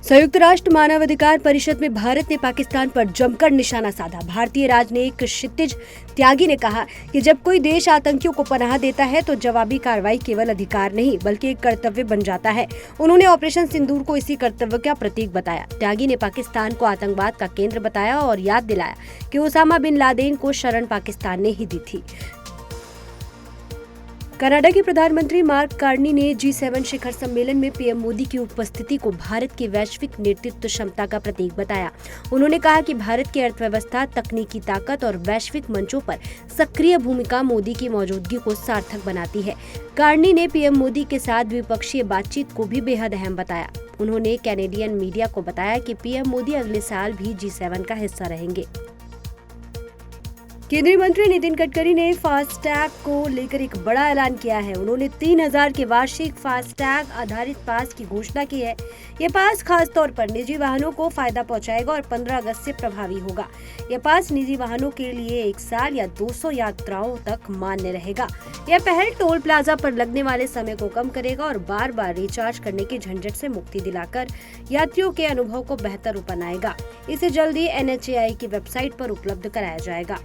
संयुक्त राष्ट्र मानवाधिकार परिषद में भारत ने पाकिस्तान पर जमकर निशाना साधा। भारतीय राजनयिक क्षितिज त्यागी ने कहा कि जब कोई देश आतंकियों को पनाह देता है तो जवाबी कार्रवाई केवल अधिकार नहीं बल्कि एक कर्तव्य बन जाता है। उन्होंने ऑपरेशन सिंदूर को इसी कर्तव्य का प्रतीक बताया। त्यागी ने पाकिस्तान को आतंकवाद का केंद्र बताया और याद दिलाया कि ओसामा बिन लादेन को शरण पाकिस्तान ने ही दी थी। कनाडा के प्रधानमंत्री मार्क कार्नी ने G7 शिखर सम्मेलन में पीएम मोदी की उपस्थिति को भारत की वैश्विक नेतृत्व क्षमता का प्रतीक बताया। उन्होंने कहा कि भारत की अर्थव्यवस्था, तकनीकी ताकत और वैश्विक मंचों पर सक्रिय भूमिका मोदी की मौजूदगी को सार्थक बनाती है। कार्नी ने पीएम मोदी के साथ द्विपक्षीय बातचीत को भी बेहद अहम बताया। उन्होंने कैनेडियन मीडिया को बताया कि पीएम मोदी अगले साल भी G7 का हिस्सा रहेंगे। केंद्रीय मंत्री नितिन गडकरी ने फास्टैग को लेकर एक बड़ा ऐलान किया है। उन्होंने 3000 के वार्षिक फास्टैग आधारित पास की घोषणा की है। ये पास खास तौर पर निजी वाहनों को फायदा पहुंचाएगा और 15 अगस्त से प्रभावी होगा। यह पास निजी वाहनों के लिए 1 साल या 200 यात्राओं तक मान्य रहेगा। यह पहल टोल प्लाजा पर लगने वाले समय को कम करेगा और बार बार रिचार्ज करने की झंझट से मुक्ति दिलाकर यात्रियों के अनुभव को बेहतर बनाएगा। इसे जल्दी NHAI की वेबसाइट पर उपलब्ध कराया जाएगा।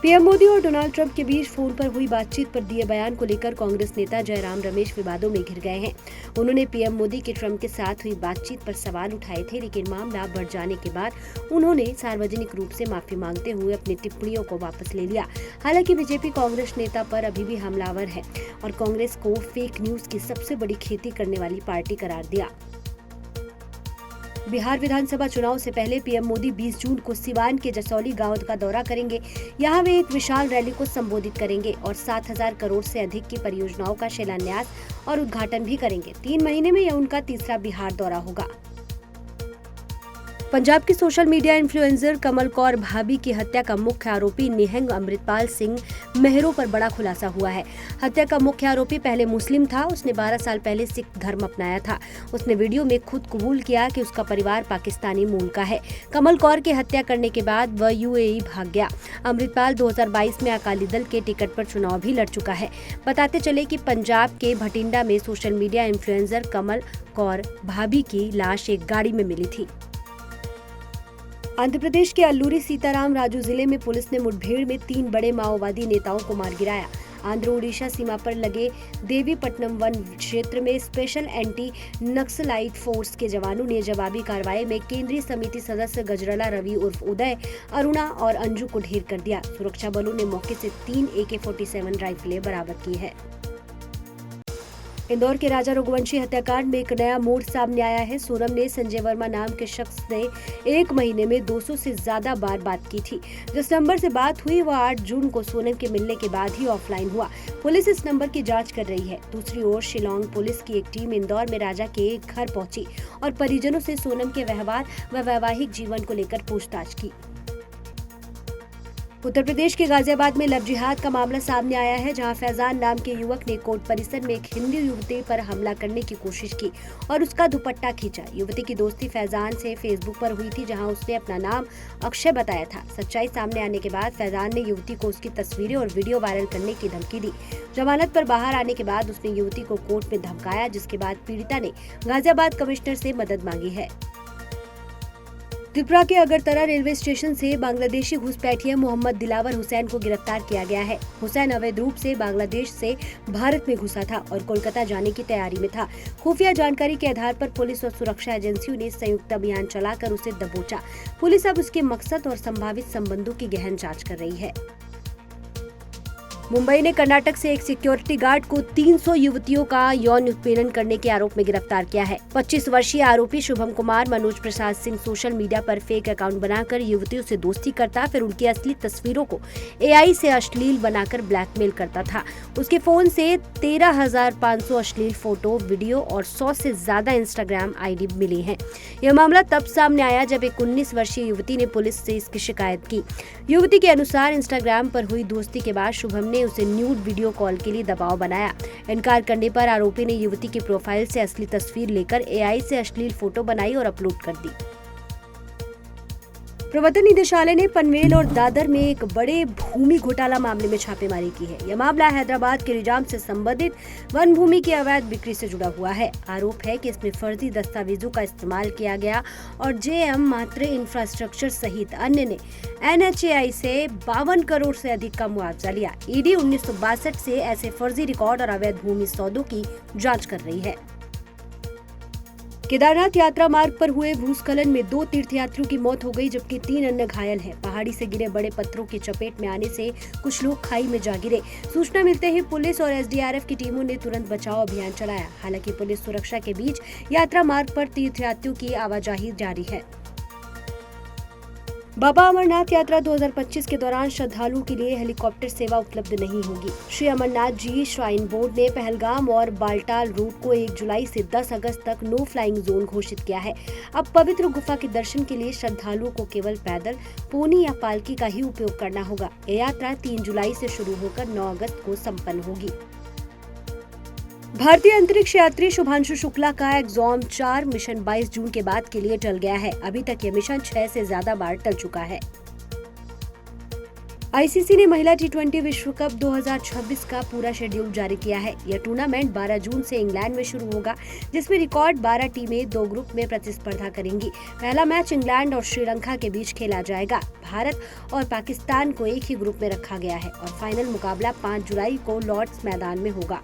पीएम मोदी और डोनाल्ड ट्रंप के बीच फोन पर हुई बातचीत पर दिए बयान को लेकर कांग्रेस नेता जयराम रमेश विवादों में घिर गए हैं। उन्होंने पीएम मोदी के ट्रंप के साथ हुई बातचीत पर सवाल उठाए थे, लेकिन मामला बढ़ जाने के बाद उन्होंने सार्वजनिक रूप से माफी मांगते हुए अपनी टिप्पणियों को वापस ले लिया। हालांकि बीजेपी कांग्रेस नेता पर अभी भी हमलावर है और कांग्रेस को फेक न्यूज की सबसे बड़ी खेती करने वाली पार्टी करार दिया। बिहार विधानसभा चुनाव से पहले पीएम मोदी 20 जून को सिवान के जसौली गांव का दौरा करेंगे। यहां वे एक विशाल रैली को संबोधित करेंगे और 7,000 करोड़ से अधिक की परियोजनाओं का शिलान्यास और उद्घाटन भी करेंगे। 3 महीने में यह उनका तीसरा बिहार दौरा होगा। पंजाब की सोशल मीडिया इन्फ्लुएंसर कमल कौर भाभी की हत्या का मुख्य आरोपी निहंग अमृतपाल सिंह मेहरों पर बड़ा खुलासा हुआ है। हत्या का मुख्य आरोपी पहले मुस्लिम था। उसने 12 साल पहले सिख धर्म अपनाया था। उसने वीडियो में खुद कबूल किया कि उसका परिवार पाकिस्तानी मूल का है। कमल कौर की हत्या करने के बाद वह UAE भाग गया। अमृतपाल 2022 में अकाली दल के टिकट पर चुनाव भी लड़ चुका है। बताते चले कि पंजाब के भटिंडा में सोशल मीडिया इन्फ्लुएंसर कमल कौर भाभी की लाश एक गाड़ी में मिली थी। आंध्र प्रदेश के अल्लूरी सीताराम राजू जिले में पुलिस ने मुठभेड़ में 3 बड़े माओवादी नेताओं को मार गिराया। आंध्र ओडिशा सीमा पर लगे देवीपट्टनम वन क्षेत्र में स्पेशल एंटी नक्सलाइट फोर्स के जवानों ने जवाबी कार्रवाई में केंद्रीय समिति सदस्य गजरला रवि उर्फ उदय, अरुणा और अंजू को ढेर कर दिया। सुरक्षा बलों ने मौके से 3 AK-47 राइफलें बरामद की है। इंदौर के राजा रघुवंशी हत्याकांड में एक नया मोड़ सामने आया है। सोनम ने संजय वर्मा नाम के शख्स से 1 महीने में 200 से ज्यादा बार बात की थी। जिस नंबर से बात हुई वह 8 जून को सोनम के मिलने के बाद ही ऑफलाइन हुआ। पुलिस इस नंबर की जांच कर रही है। दूसरी ओर शिलोंग पुलिस की एक टीम इंदौर में राजा के एक घर पहुंची और परिजनों से सोनम के व्यवहार व वैवाहिक जीवन को लेकर पूछताछ की। उत्तर प्रदेश के गाजियाबाद में लव जिहाद का मामला सामने आया है, जहां फैजान नाम के युवक ने कोर्ट परिसर में एक हिंदू युवती पर हमला करने की कोशिश की और उसका दुपट्टा खींचा। युवती की दोस्ती फैजान से फेसबुक पर हुई थी, जहां उसने अपना नाम अक्षय बताया था। सच्चाई सामने आने के बाद फैजान ने युवती को उसकी तस्वीरें और वीडियो वायरल करने की धमकी दी। जमानत पर बाहर आने के बाद उसने युवती को कोर्ट में धमकाया, जिसके बाद पीड़िता ने गाजियाबाद कमिश्नर से मदद मांगी है। त्रिपुरा के अगरतला रेलवे स्टेशन से बांग्लादेशी घुसपैठिया मोहम्मद दिलावर हुसैन को गिरफ्तार किया गया है। हुसैन अवैध रूप से बांग्लादेश से भारत में घुसा था और कोलकाता जाने की तैयारी में था। खुफिया जानकारी के आधार पर पुलिस और सुरक्षा एजेंसियों ने संयुक्त अभियान चलाकर उसे दबोचा। पुलिस अब उसके मकसद और संभावित संबंधों की गहन जाँच कर रही है। मुंबई ने कर्नाटक से एक सिक्योरिटी गार्ड को 300 युवतियों का यौन उत्पीड़न करने के आरोप में गिरफ्तार किया है। 25 वर्षीय आरोपी शुभम कुमार मनोज प्रसाद सिंह सोशल मीडिया पर फेक अकाउंट बनाकर युवतियों से दोस्ती करता, फिर उनकी असली तस्वीरों को AI से अश्लील बनाकर ब्लैकमेल करता था। उसके फोन से 13,500 अश्लील फोटो, वीडियो और 100 से ज्यादा इंस्टाग्राम ID मिली हैं। यह मामला तब सामने आया जब एक 19 वर्षीय युवती ने पुलिस से इसकी शिकायत की। युवती के अनुसार इंस्टाग्राम पर हुई दोस्ती के बाद शुभम ने उसे न्यूड वीडियो कॉल के लिए दबाव बनाया। इनकार करने पर आरोपी ने युवती की प्रोफाइल से असली तस्वीर लेकर AI से अश्लील फोटो बनाई और अपलोड कर दी। प्रवर्तन निदेशालय ने पनवेल और दादर में एक बड़े भूमि घोटाला मामले में छापेमारी की है। यह मामला हैदराबाद के निजाम से संबंधित वन भूमि की अवैध बिक्री से जुड़ा हुआ है। आरोप है कि इसमें फर्जी दस्तावेजों का इस्तेमाल किया गया और जेएम मात्रे इंफ्रास्ट्रक्चर सहित अन्य ने NHAI से 52 करोड़ से अधिक का मुआवजा लिया। ईडी 1962 से ऐसे फर्जी रिकॉर्ड और अवैध भूमि सौदों की जाँच कर रही है। केदारनाथ यात्रा मार्ग पर हुए भूस्खलन में 2 तीर्थयात्रियों की मौत हो गई, जबकि 3 अन्य घायल हैं। पहाड़ी से गिरे बड़े पत्थरों की चपेट में आने से कुछ लोग खाई में जा गिरे। सूचना मिलते ही पुलिस और SDRF की टीमों ने तुरंत बचाव अभियान चलाया। हालांकि पुलिस सुरक्षा के बीच यात्रा मार्ग पर तीर्थयात्रियों की आवाजाही जारी है। बाबा अमरनाथ यात्रा 2025 के दौरान श्रद्धालुओं के लिए हेलीकॉप्टर सेवा उपलब्ध नहीं होगी। श्री अमरनाथ जी श्राइन बोर्ड ने पहलगाम और बालटाल रूट को 1 जुलाई से 10 अगस्त तक नो फ्लाइंग जोन घोषित किया है। अब पवित्र गुफा के दर्शन के लिए श्रद्धालुओं को केवल पैदल, पोनी या पालकी का ही उपयोग करना होगा। यह यात्रा 3 जुलाई से शुरू होकर 9 अगस्त को संपन्न होगी। भारतीय अंतरिक्ष यात्री शुभांशु शुक्ला का एग्जॉम 4 मिशन 22 जून के बाद के लिए टल गया है। अभी तक यह मिशन 6 से ज्यादा बार टल चुका है। ICC ने महिला T20 विश्व कप 2026 का पूरा शेड्यूल जारी किया है। यह टूर्नामेंट 12 जून से इंग्लैंड में शुरू होगा, जिसमें रिकॉर्ड 12 टीमें 2 ग्रुप में प्रतिस्पर्धा करेंगी। पहला मैच इंग्लैंड और श्रीलंका के बीच खेला जाएगा। भारत और पाकिस्तान को एक ही ग्रुप में रखा गया है और फाइनल मुकाबला 5 जुलाई को लॉर्ड्स मैदान में होगा।